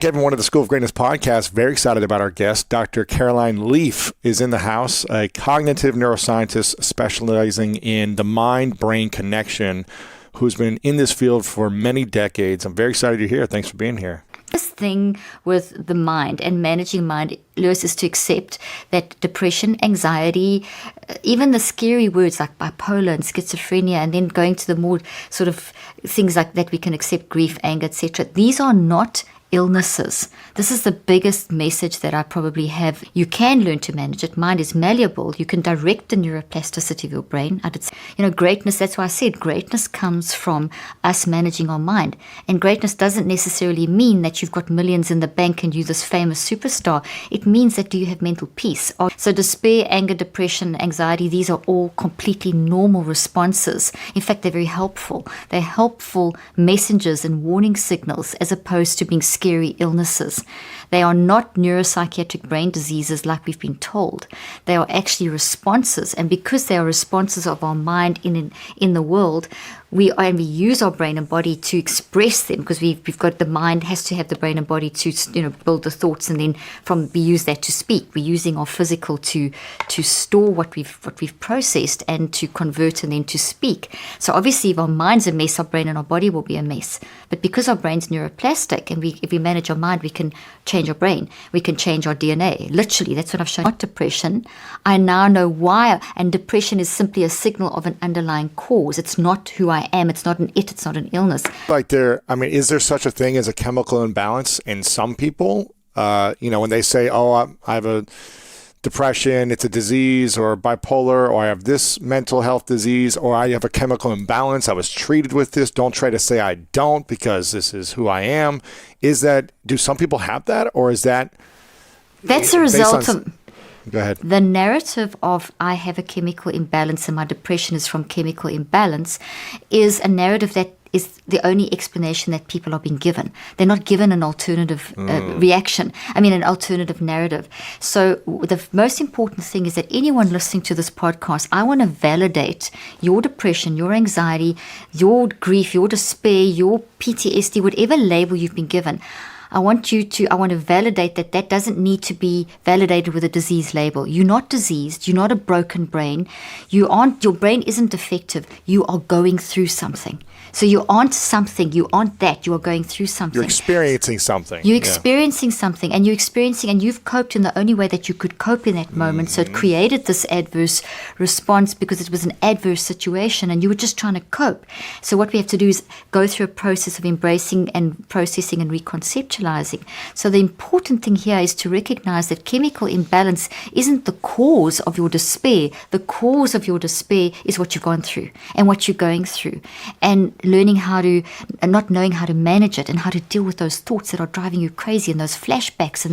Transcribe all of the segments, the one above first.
Kevin, one of the School of Greatness podcast, very excited about our guest. Dr. Caroline Leaf is in the house, a cognitive neuroscientist specializing in the mind-brain connection, who's been in this field for many decades. I'm very excited you're here. Thanks for being here. This thing with the mind and managing mind, Lewis, is to accept that depression, anxiety, even the scary words like bipolar and schizophrenia, and then going to the more sort of things like that we can accept, grief, anger, etc. These are not illnesses. This is the biggest message that I probably have. You can learn to manage it. Mind is malleable. You can direct the neuroplasticity of your brain. Greatness, that's why I said greatness comes from us managing our mind. And greatness doesn't necessarily mean that you've got millions in the bank and you're this famous superstar. It means that do you have mental peace? So despair, anger, depression, anxiety, these are all completely normal responses. In fact, they're very helpful. They're helpful messengers and warning signals as opposed to being scary illnesses. They are not neuropsychiatric brain diseases like we've been told. They are actually responses, and because they are responses of our mind in the world, we use our brain and body to express them, because we've got the mind has to have the brain and body to build the thoughts, and then we use that to speak. We're using our physical to store what we've processed and to convert and then to speak. So obviously, if our mind's a mess, our brain and our body will be a mess. But because our brain's neuroplastic, and if we manage our mind, we can change our brain. We can change our DNA. Literally, that's what I've shown. Not depression. I now know why. And depression is simply a signal of an underlying cause. It's not who I am. It's not it's not an illness. Is there such a thing as a chemical imbalance in some people? When they say, I have a depression, it's a disease, or bipolar, or I have this mental health disease, or I have a chemical imbalance, I was treated with this. Don't try to say I don't, because this is who I am. Do some people have that, or is that... That's a result of... Go ahead. The narrative of I have a chemical imbalance and my depression is from chemical imbalance is a narrative that is the only explanation that people are being given. They're not given an alternative reaction. An alternative narrative. So the most important thing is that anyone listening to this podcast, I want to validate your depression, your anxiety, your grief, your despair, your PTSD, whatever label you've been given. I want to validate that doesn't need to be validated with a disease label. You're not diseased. You're not a broken brain. Your brain isn't defective. You are going through something. So you aren't something. You aren't that. You are going through something. You're experiencing something. You're experiencing something, and you've coped in the only way that you could cope in that moment. So it created this adverse response because it was an adverse situation, and you were just trying to cope. So what we have to do is go through a process of embracing and processing and reconceptualizing. So the important thing here is to recognize that chemical imbalance isn't the cause of your despair. The cause of your despair is what you've gone through and what you're going through, and learning not knowing how to manage it and how to deal with those thoughts that are driving you crazy, and those flashbacks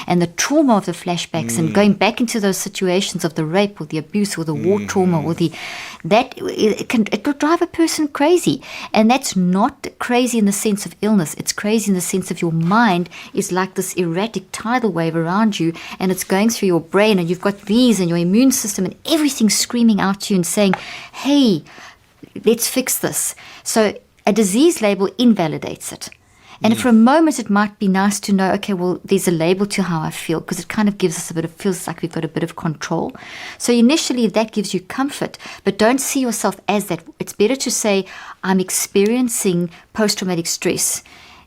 and the trauma of the flashbacks, and going back into those situations of the rape or the abuse or the war trauma or it will drive a person crazy. And that's not crazy in the sense of illness. It's crazy in the sense of your mind is like this erratic tidal wave around you, and it's going through your brain, and you've got these and your immune system and everything screaming out to you and saying, hey, let's fix this. So a disease label invalidates it. And for a moment, it might be nice to know, okay, well, there's a label to how I feel, because it kind of gives us feels like we've got a bit of control. So initially, that gives you comfort, but don't see yourself as that. It's better to say, I'm experiencing post-traumatic stress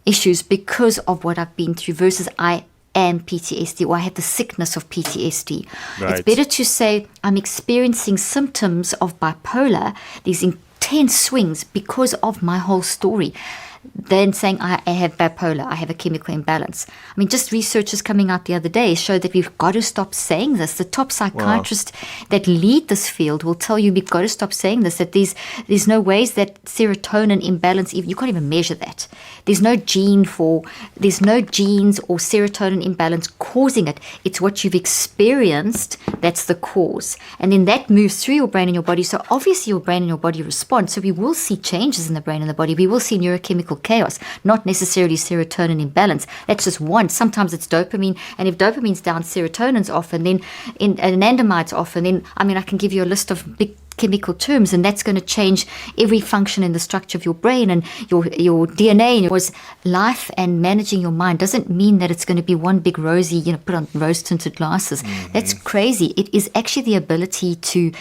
issues because of what I've been through, versus I am PTSD, or I have the sickness of PTSD. Right. It's better to say, I'm experiencing symptoms of bipolar, these intense swings because of my whole story, than saying I have bipolar, I have a chemical imbalance. Just researchers coming out the other day showed that we've got to stop saying this. The top psychiatrists that lead this field will tell you we've got to stop saying this, that there's no ways that serotonin imbalance, you can't even measure that. There's no genes or serotonin imbalance causing it. It's what you've experienced that's the cause. And then that moves through your brain and your body. So obviously your brain and your body respond. So we will see changes in the brain and the body. We will see neurochemical chaos, not necessarily serotonin imbalance. That's just one. Sometimes it's dopamine, and if dopamine's down, serotonin's off, and then anandamide's off, and then I can give you a list of big chemical terms, and that's going to change every function in the structure of your brain and your DNA. And it was life and managing your mind doesn't mean that it's going to be one big rosy, put on rose-tinted glasses. That's crazy. It is actually the ability to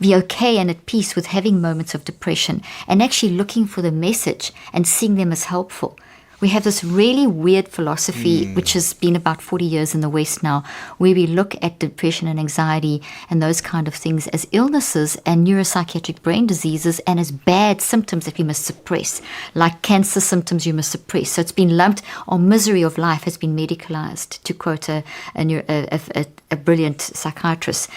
be okay and at peace with having moments of depression and actually looking for the message and seeing them as helpful. We have this really weird philosophy, which has been about 40 years in the West now, where we look at depression and anxiety and those kind of things as illnesses and neuropsychiatric brain diseases and as bad symptoms that we must suppress, like cancer symptoms you must suppress. So it's been lumped, or misery of life has been medicalized, to quote a brilliant psychiatrist,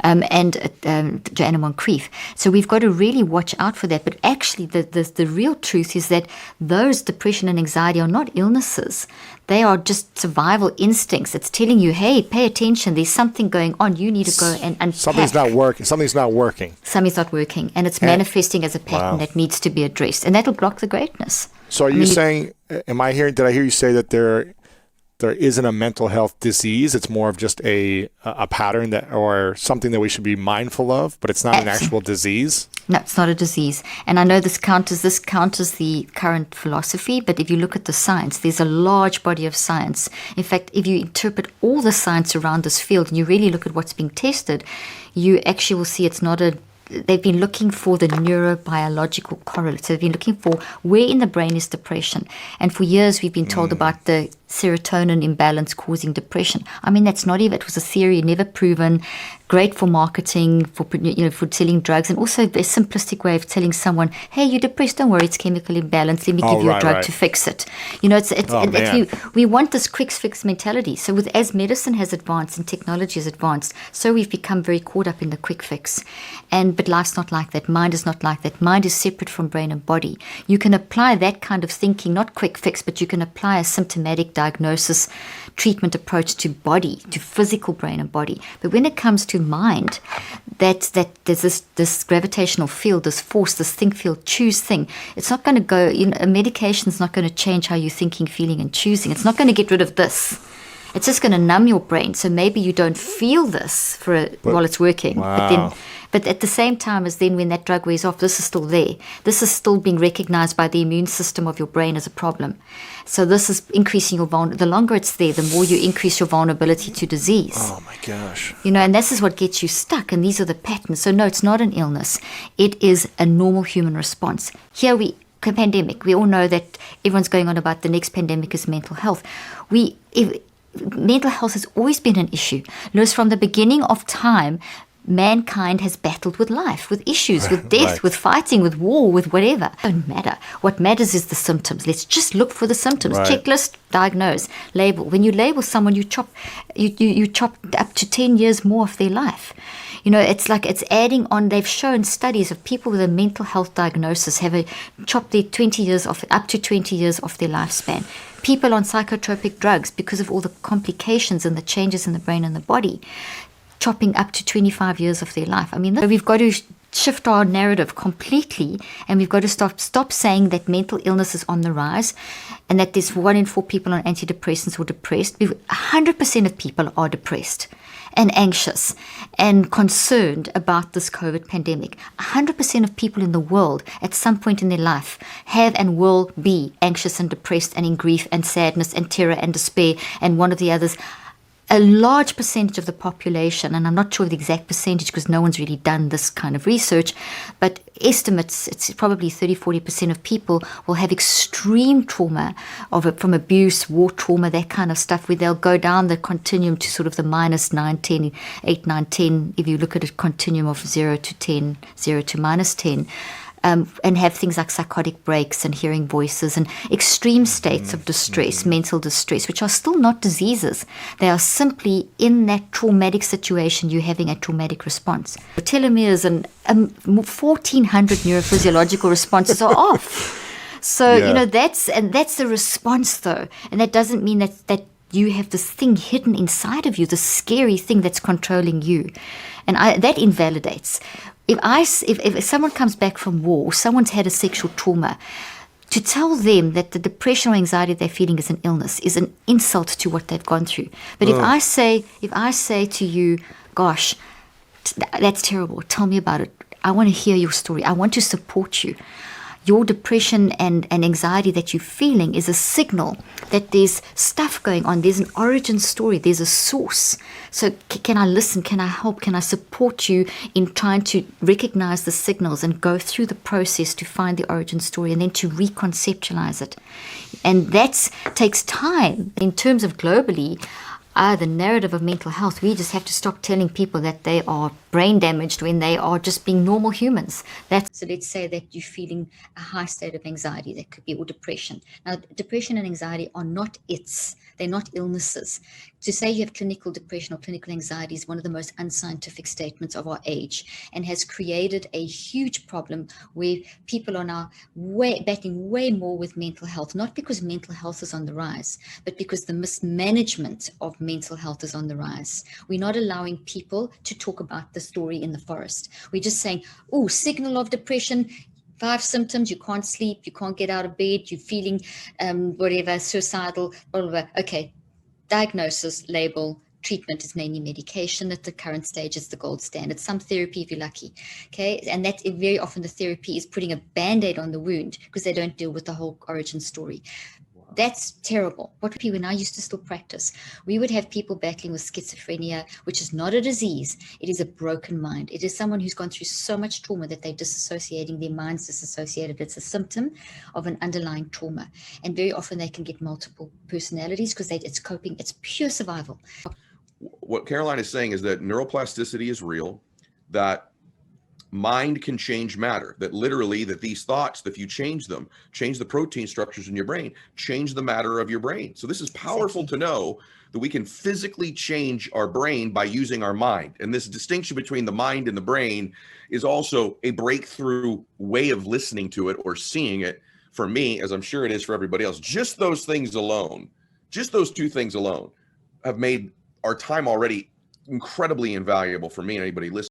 Joanna Moncrief. So we've got to really watch out for that. But actually, the real truth is that those depression and anxiety are not illnesses. They are just survival instincts. It's telling you, hey, pay attention. There's something going on. You need to go and unpack. Something's not working. Something's not working. Something's not working. And it's manifesting as a pattern that needs to be addressed. And that'll block the greatness. So are you saying, did I hear you say that there isn't a mental health disease? It's more of just a pattern or something that we should be mindful of, but it's not an actual disease? No, it's not a disease. And I know this counters the current philosophy, but if you look at the science, there's a large body of science. In fact, if you interpret all the science around this field and you really look at what's being tested, you actually will see it's not they've been looking for the neurobiological correlate. So they've been looking for where in the brain is depression. And for years we've been told about the serotonin imbalance causing depression. I mean, that's not even, it was a theory, never proven, great for marketing, for selling drugs, and also a simplistic way of telling someone, hey, you're depressed, don't worry, it's chemical imbalance, let me give you a drug to fix it. We want this quick fix mentality. So as medicine has advanced and technology has advanced, so we've become very caught up in the quick fix. But life's not like that. Mind is not like that. Mind is separate from brain and body. You can apply that kind of thinking, not quick fix, but you can apply a symptomatic diagnosis treatment approach to body, to physical brain and body. But when it comes to mind, that there's this gravitational field, this force, this think, feel, choose thing. It's not going to go, a medication is not going to change how you're thinking, feeling, and choosing. It's not going to get rid of this. It's just going to numb your brain. So maybe you don't feel this while it's working. Wow. But at the same time as then when that drug wears off, this is still there. This is still being recognized by the immune system of your brain as a problem. So this is increasing your the longer it's there, the more you increase your vulnerability to disease. Oh my gosh. And this is what gets you stuck. And these are the patterns. So no, it's not an illness. It is a normal human response. Pandemic, we all know that everyone's going on about the next pandemic is mental health. Mental health has always been an issue. Notice from the beginning of time, mankind has battled with life, with issues, with death, with fighting, with war, with whatever. It doesn't matter. What matters is the symptoms. Let's just look for the symptoms. Checklist, diagnose, label. When you label someone, you chop up to 10 years more of their life. It's like it's adding on. They've shown studies of people with a mental health diagnosis have chopped their 20 years off, up to 20 years off their lifespan. People on psychotropic drugs, because of all the complications and the changes in the brain and the body, chopping up to 25 years of their life. I mean, we've got to shift our narrative completely, and we've got to stop saying that mental illness is on the rise and that there's 1 in 4 people on antidepressants or depressed. 100% of people are depressed and anxious and concerned about this COVID pandemic. 100% of people in the world at some point in their life have and will be anxious and depressed and in grief and sadness and terror and despair and one of the others. A large percentage of the population, and I'm not sure the exact percentage because no one's really done this kind of research, but estimates it's probably 30-40% of people will have extreme trauma from abuse, war trauma, that kind of stuff, where they'll go down the continuum to sort of the minus 9, 10, 8, 9, 10, if you look at a continuum of 0 to 10, 0 to minus 10. And have things like psychotic breaks and hearing voices and extreme states of distress, mental distress, which are still not diseases. They are simply in that traumatic situation, you're having a traumatic response. The telomeres and 1,400 neurophysiological responses are off. So, that's the response though. And that doesn't mean that you have this thing hidden inside of you, this scary thing that's controlling you. And that invalidates. If someone comes back from war, or someone's had a sexual trauma, to tell them that the depression or anxiety they're feeling is an illness is an insult to what they've gone through. But if I say to you, gosh, that's terrible, tell me about it, I want to hear your story. I want to support you. Your depression and anxiety that you're feeling is a signal that there's stuff going on. There's an origin story. There's a source. So can I listen? Can I help? Can I support you in trying to recognize the signals and go through the process to find the origin story and then to reconceptualize it? And that takes time. In terms of globally, the narrative of mental health, we just have to stop telling people that they are brain damaged when they are just being normal humans. So let's say that you're feeling a high state of anxiety, that could be, or depression. Now, depression and anxiety are not they're not illnesses. To say you have clinical depression or clinical anxiety is one of the most unscientific statements of our age, and has created a huge problem where people are now battling way more with mental health, not because mental health is on the rise, but because the mismanagement of mental health is on the rise. We're not allowing people to talk about the story in the forest. We're just saying, oh, signal of depression, 5 symptoms: you can't sleep, you can't get out of bed, you're feeling whatever, suicidal, blah, blah, blah. Okay, diagnosis, label, treatment is mainly medication. At the current stage, it's the gold standard. Some therapy if you're lucky. Okay, and that very often the therapy is putting a band-aid on the wound because they don't deal with the whole origin story. That's terrible. When I used to still practice, we would have people battling with schizophrenia, which is not a disease. It is a broken mind. It is someone who's gone through so much trauma that they're disassociating, their mind's disassociated. It's a symptom of an underlying trauma. And very often they can get multiple personalities because it's coping. It's pure survival. What Caroline is saying is that neuroplasticity is real, that mind can change matter, that literally that these thoughts, if you change them, change the protein structures in your brain, change the matter of your brain. So this is powerful to know that we can physically change our brain by using our mind. And this distinction between the mind and the brain is also a breakthrough way of listening to it or seeing it for me, as I'm sure it is for everybody else. Just those things alone, just those 2 things alone have made our time already incredibly invaluable for me and anybody listening.